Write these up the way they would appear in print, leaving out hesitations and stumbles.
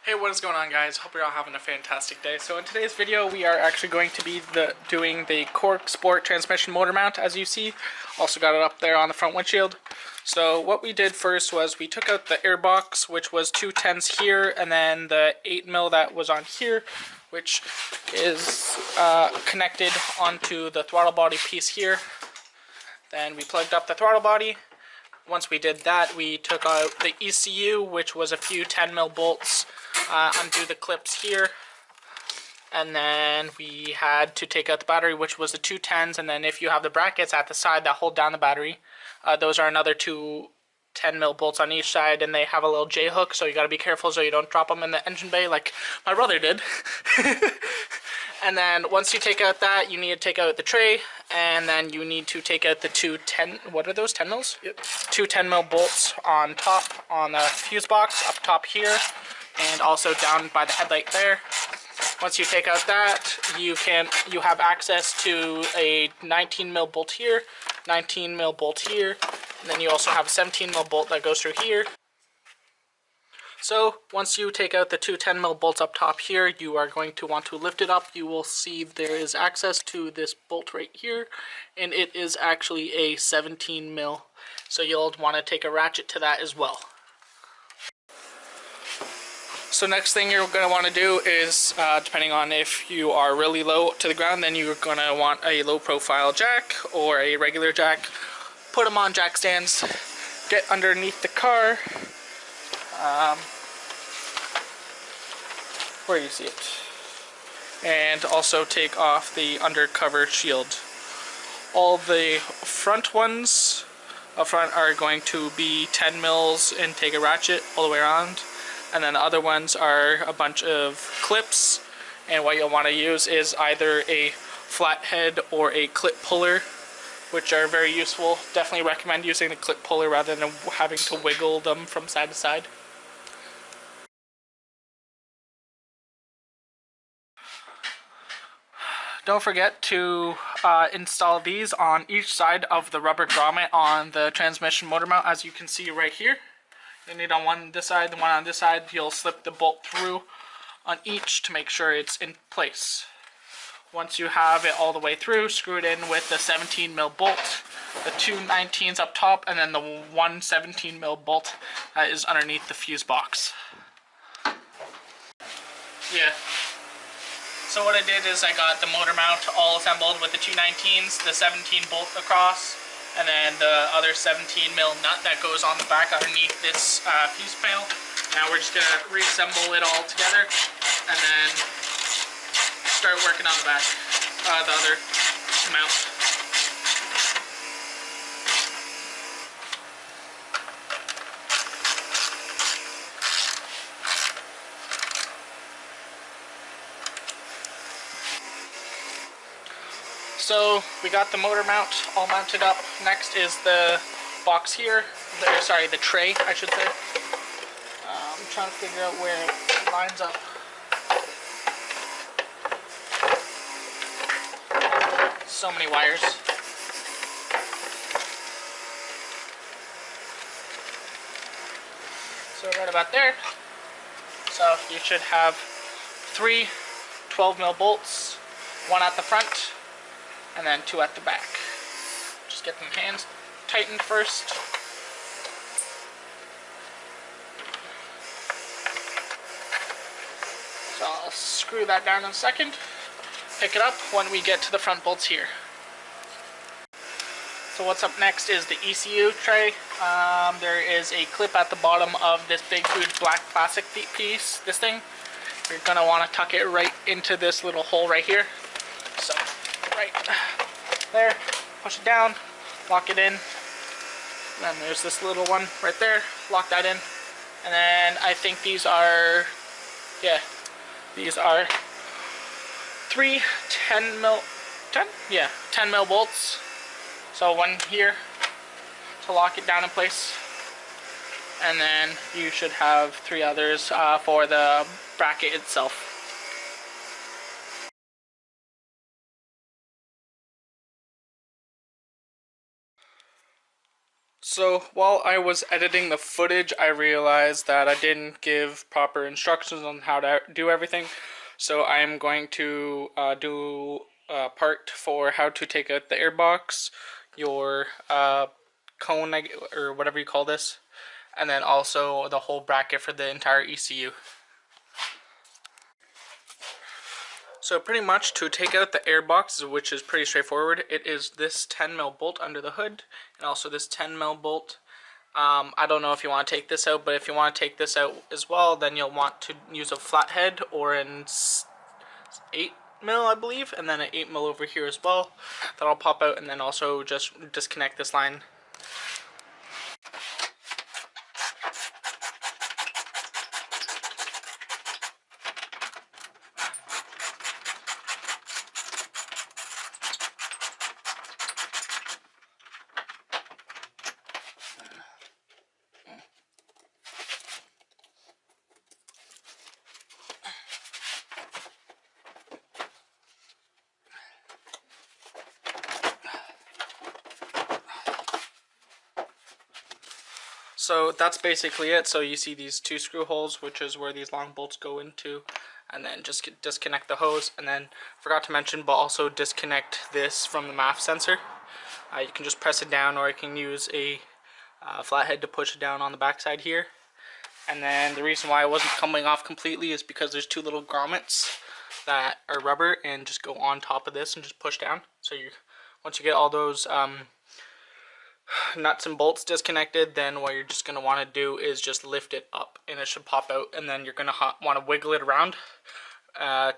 Hey, what is going on, guys? Hope you're all having a fantastic day. So in today's video we are actually going to be doing the corksport transmission motor mount, as you see. Also got it up there on the front windshield. So what we did first was we took out the air box, which was 210s here, and then the 8mm that was on here, which is connected onto the throttle body piece here. Then we plugged up the throttle body. Once we did that, we took out the ECU, which was a few 10mm bolts, undo the clips here, and then we had to take out the battery, which was the 210s, and then if you have the brackets at the side that hold down the battery, those are another two 10mm bolts on each side, and they have a little J-hook, so you gotta be careful so you don't drop them in the engine bay like my brother did. And then once you take out that, you need to take out the tray, and then you need to take out the what are those, 10mm? Yep. Two 10mm bolts on top on the fuse box up top here, and also down by the headlight there. Once you take out that, you have access to a 19mm bolt here, 19mm bolt here, and then you also have a 17mm bolt that goes through here. So once you take out the two 10mm bolts up top here, you are going to want to lift it up. You will see there is access to this bolt right here, and it is actually a 17mm. So you'll want to take a ratchet to that as well. So next thing you're going to want to do is, depending on if you are really low to the ground, then you're going to want a low profile jack or a regular jack. Put them on jack stands, get underneath the car, where you see it, and also take off the undercover shield. All the front ones up front are going to be 10mm and take a ratchet all the way around, and then the other ones are a bunch of clips, and what you'll want to use is either a flathead or a clip puller, which are very useful. Definitely recommend using the clip puller rather than having to wiggle them from side to side. Don't forget to install these on each side of the rubber grommet on the transmission motor mount, as you can see right here. You need on one this side, the one on this side. You'll slip the bolt through on each to make sure it's in place. Once you have it all the way through, screw it in with the 17mm bolt, the two 19s up top, and then the one 17mm bolt that is underneath the fuse box. Yeah. So what I did is I got the motor mount all assembled with the two 19s, the 17 bolt across, and then the other 17mm nut that goes on the back underneath this fuse panel. Now we're just going to reassemble it all together and then start working on the back, the other mount. So we got the motor mount all mounted up. Next is the box here, the tray, I should say. I'm trying to figure out where it lines up. So many wires. So right about there. So you should have three 12mm bolts, one at the front, and then two at the back. Just get them hands tightened first. So I'll screw that down in a second. Pick it up when we get to the front bolts here. So what's up next is the ECU tray. There is a clip at the bottom of this big huge black plastic piece, this thing. You're going to want to tuck it right into this little hole right here. So right there, push it down, lock it in. And then there's this little one right there, lock that in. And then I think these are, yeah, these are three 10mm bolts. So one here to lock it down in place. And then you should have three others for the bracket itself. So while I was editing the footage, I realized that I didn't give proper instructions on how to do everything. So I am going to do a part for how to take out the airbox, your cone, or whatever you call this, and then also the whole bracket for the entire ECU. So pretty much to take out the airbox, which is pretty straightforward, it is this 10mm bolt under the hood and also this 10mm bolt. I don't know if you want to take this out, but if you want to take this out as well, then you'll want to use a flathead or an 8mm, I believe, and then an 8mm over here as well. That'll pop out, and then also just disconnect this line. So that's basically it. So you see these two screw holes, which is where these long bolts go into, and then just disconnect the hose. And then forgot to mention, but also disconnect this from the MAF sensor. You can just press it down, or you can use a flathead to push it down on the backside here. And then the reason why it wasn't coming off completely is because there's two little grommets that are rubber and just go on top of this and just push down. So once you get all those nuts and bolts disconnected, then what you're just going to want to do is just lift it up and it should pop out, and then you're going to want to wiggle it around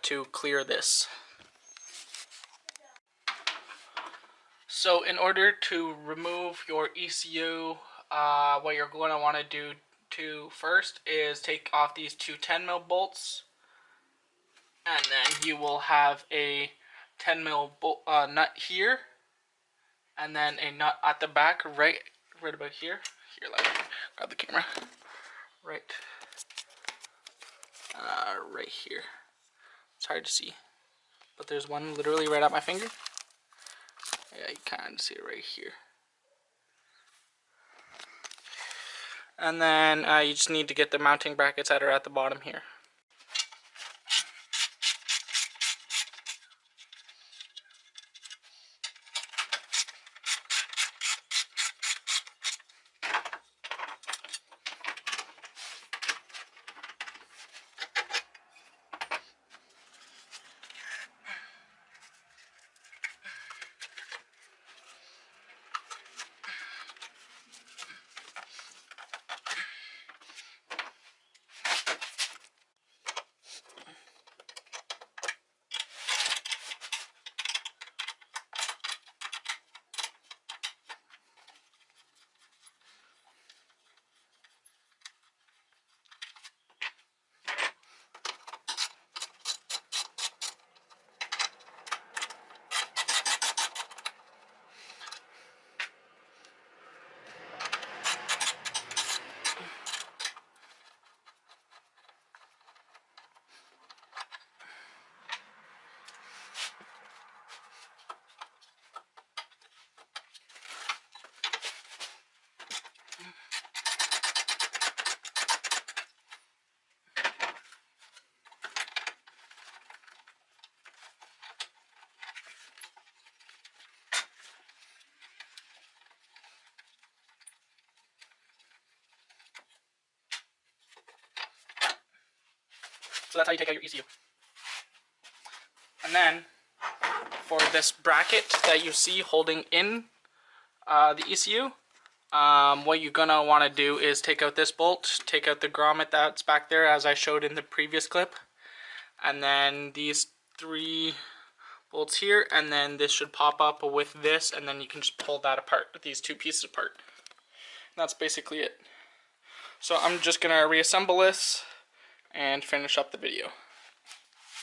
to clear this. So in order to remove your ECU, what you're going to want to do first is take off these two 10mm bolts, and then you will have a 10mm nut here, and then a nut at the back right about here. Here, let me grab the camera. Right here. It's hard to see, but there's one literally right at my finger. Yeah, you can see it right here. And then you just need to get the mounting brackets that are at the bottom here. So that's how you take out your ECU. And then for this bracket that you see holding in the ECU, what you're gonna want to do is take out this bolt, take out the grommet that's back there as I showed in the previous clip, and then these three bolts here, and then this should pop up with this, and then you can just pull that apart, these two pieces apart. And that's basically it. So I'm just gonna reassemble this and finish up the video.